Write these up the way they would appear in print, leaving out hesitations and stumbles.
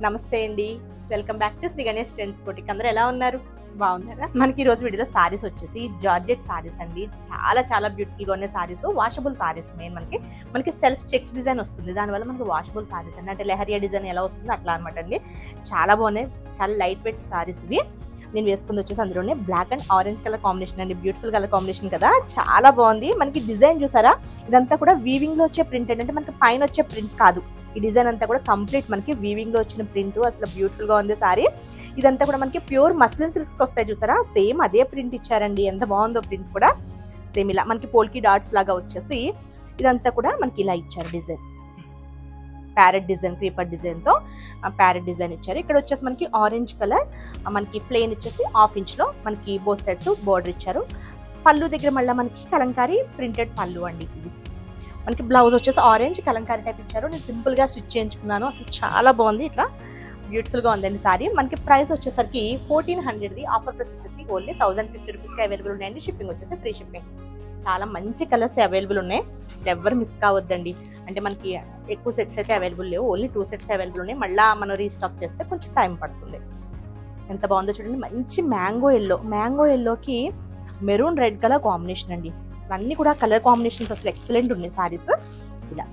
నమస్తే అండి, welcome back to Shri Ganesh trends boutique. అందరూ ఎలా ఉన్నారు? బాగున్నారా? మనకి ఈ రోజు వీడియోలో సారీస్ వచ్చేసి జార్జెట్ సారీస్ అండి. చాలా బ్యూటిఫుల్ గా ఉన్న సారీస్, వాషబుల్ సారీస్. మనకి సెల్ఫ్ చెక్స్ డిజైన్ వస్తుంది, దానివల్ల మనకి వాషబుల్ సారీస్ అండి. అంటే లెహరియా డిజైన్ ఎలా వస్తుంది అట్లా అనమాట అండి. చాలా బాగున్నాయి, చాలా లైట్ వెయిట్ సారీస్ ఇవి. నేను వేసుకుంది వచ్చేసి అందులోనే black and orange colour combination అండి. బ్యూటిఫుల్ కలర్ కాంబినేషన్ కదా, చాలా బాగుంది. మనకి డిజైన్ చూసారా, ఇదంతా కూడా వీవింగ్ లో వచ్చే ప్రింట్ అంటే మనకి పైన వచ్చే ప్రింట్ కాదు. ఈ డిజైన్ అంతా కూడా కంప్లీట్ మనకి వీవింగ్ లో వచ్చిన ప్రింట్. అసలు బ్యూటిఫుల్ గా ఉంది సారీ. ఇదంతా కూడా మనకి ప్యూర్ మస్లిన్ సిల్క్స్ వస్తాయి చూసారా, సేమ్ అదే ప్రింట్ ఇచ్చారండి. ఎంత బాగుందో ప్రింట్ కూడా. సేమ్ ఇలా మనకి పోల్కి డాట్స్ లాగా వచ్చేసి ఇదంతా కూడా మనకి ఇలా ఇచ్చారు design. Parrot design, creeper design తో ప్యారెట్ డిజైన్ ఇచ్చారు. ఇక్కడ వచ్చేసి మనకి ఆరెంజ్ కలర్, మనకి ప్లెయిన్ ఇచ్చేసి 1/2 ఇంచ్ లో మనకి బోత్ సైడ్స్ బోర్డర్ ఇచ్చారు. పళ్ళు దగ్గర మళ్ళీ మనకి కలంకారీ ప్రింటెడ్ పళ్ళు అండి. ఇది మనకి బ్లౌజ్ వచ్చేసి ఆరెంజ్ కలంకారీ టైప్ ఇచ్చారు. నేను సింపుల్ గా స్టిచ్ చేయించుకున్నాను. అసలు చాలా బాగుంది, ఇట్లా బ్యూటిఫుల్ గా ఉందండి సారీ. మనకి ప్రైస్ వచ్చేసరికి 1400. ఆఫర్ ప్రైస్ వచ్చేసి ఓన్లీ 1050 రూపీస్ కి అవైలబుల్ ఉన్నాయండి. షిప్పింగ్ వచ్చేసి ఫ్రీ షిప్పింగ్. చాలా మంచి కలర్స్ అవైలబుల్ ఉన్నాయి, అసలు ఎవరు మిస్ కావద్దండి. అంటే మనకి ఎక్కువ సెట్స్ అయితే అవైలబుల్ లేవు, ఓన్లీ 2 సెట్స్ అవైలబుల్ ఉన్నాయి. మళ్ళీ మనం రీస్టాక్ చేస్తే కొంచెం టైం పడుతుంది. ఎంత బాగుందో చూడండి, మంచి మ్యాంగో ఎల్లోకి మెరూన్ రెడ్ కలర్ కాంబినేషన్ అండి. అసలు అన్ని కూడా కలర్ కాంబినేషన్స్ అసలు ఎక్సలెంట్ ఉన్నాయి సారీస్. ఇలా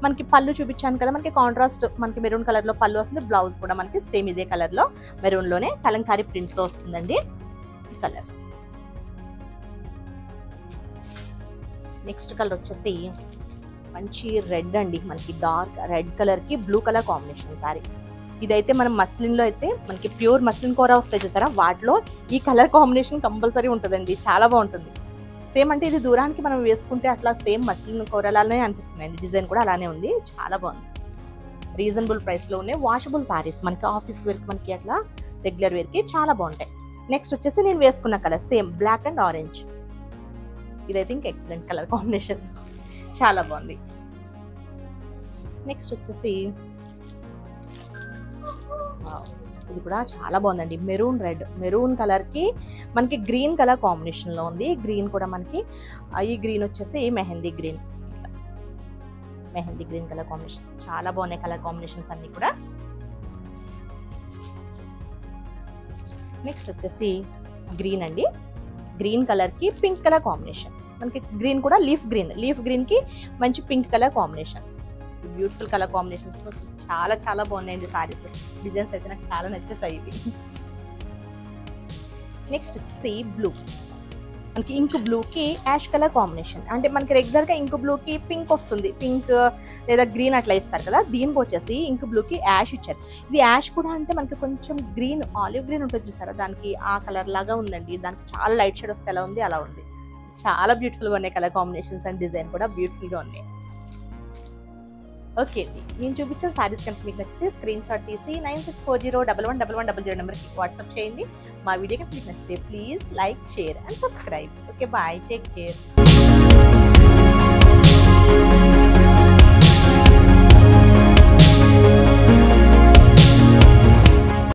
మనకి పళ్ళు చూపించాను కదా, మనకి కాంట్రాస్ట్ మనకి మెరూన్ కలర్ లో పళ్ళు వస్తుంది. బ్లౌజ్ కూడా మనకి సేమ్ ఇదే కలర్ లో మెరూన్ లోనే కలంకారీ ప్రింట్ తో వస్తుందండి. కలర్ నెక్స్ట్ కలర్ వచ్చేసి మంచి రెడ్ అండి. మనకి డార్క్ రెడ్ కలర్ కి బ్లూ కలర్ కాంబినేషన్ సారీ. ఇదైతే మనం మస్లిన్ లో అయితే మనకి ప్యూర్ మస్లిన్ కోరా వస్తాయి చూసారా, వాటిలో ఈ కలర్ కాంబినేషన్ కంపల్సరీ ఉంటుందండి. చాలా బాగుంటుంది. సేమ్ అంటే ఇది దూరానికి మనం వేసుకుంటే అట్లా సేమ్ మస్లిన్ కోరలానే అనిపిస్తున్నాయండి. డిజైన్ కూడా అలానే ఉంది, చాలా బాగుంది. రీజనబుల్ ప్రైస్ లో ఉన్నాయి వాషబుల్ సారీస్. మనకి ఆఫీస్ వేర్ కి, మనకి అట్లా రెగ్యులర్ వేర్ కి చాలా బాగుంటాయి. నెక్స్ట్ వచ్చేసి నేను వేసుకున్న colour same black and orange. ఇదైతే ఇంకా ఎక్సలెంట్ కలర్ కాంబినేషన్, చాలా బాగుంది. నెక్స్ట్ వచ్చేసి ఇది కూడా చాలా బాగుందండి. మెరూన్ కలర్ కి మనకి గ్రీన్ కలర్ కాంబినేషన్ లో ఉంది. గ్రీన్ కూడా మనకి ఈ గ్రీన్ వచ్చేసి మెహందీ గ్రీన్ కలర్ కాంబినేషన్. చాలా బాగున్నాయి కలర్ కాంబినేషన్స్ అన్ని కూడా. నెక్స్ట్ వచ్చేసి గ్రీన్ అండి. గ్రీన్ కలర్ కి పింక్ కలర్ కాంబినేషన్. మనకి గ్రీన్ కూడా లీఫ్ గ్రీన్ కి మంచి pink colour combination. Beautiful colour combinations చాలా బాగున్నాయండి సారీస్. డిజైన్స్ అయితే నాకు చాలా నచ్చేసాయి ఇవి. నెక్స్ట్ వచ్చేసి బ్లూ, మనకి ఇంక్ బ్లూ కి యాష్ కలర్ కాంబినేషన్. అంటే మనకి రెగ్యులర్ గా ఇంక్ బ్లూ కి పింక్ వస్తుంది, పింక్ లేదా గ్రీన్ అట్లా ఇస్తారు కదా, దీనికి వచ్చేసి ఇంక్ బ్లూ కి యాష్ ఇచ్చారు. ఇది యాష్ కూడా అంటే మనకి కొంచెం గ్రీన్, ఆలివ్ గ్రీన్ ఉంటుంది చూసారా, దానికి ఆ కలర్ లాగా ఉందండి. దానికి చాలా లైట్ షేడ్ వస్తే ఎలా ఉంది అలా ఉంది. చాలా బ్యూటిఫుల్ గా ఉన్నాయి కలర్ కాంబినేషన్స్ అండ్ డిజైన్ కూడా బ్యూటిఫుల్ గా ఉన్నాయి. ఓకే అండి, నేను చూపించిన సారీస్ కనుక మీకు నచ్చితే స్క్రీన్ షాట్ తీసి 9640111100 నెంబర్కి వాట్సాప్ చేయండి. మా వీడియో కనుక మీకు నచ్చితే please like, share and subscribe. Okay, bye, take care.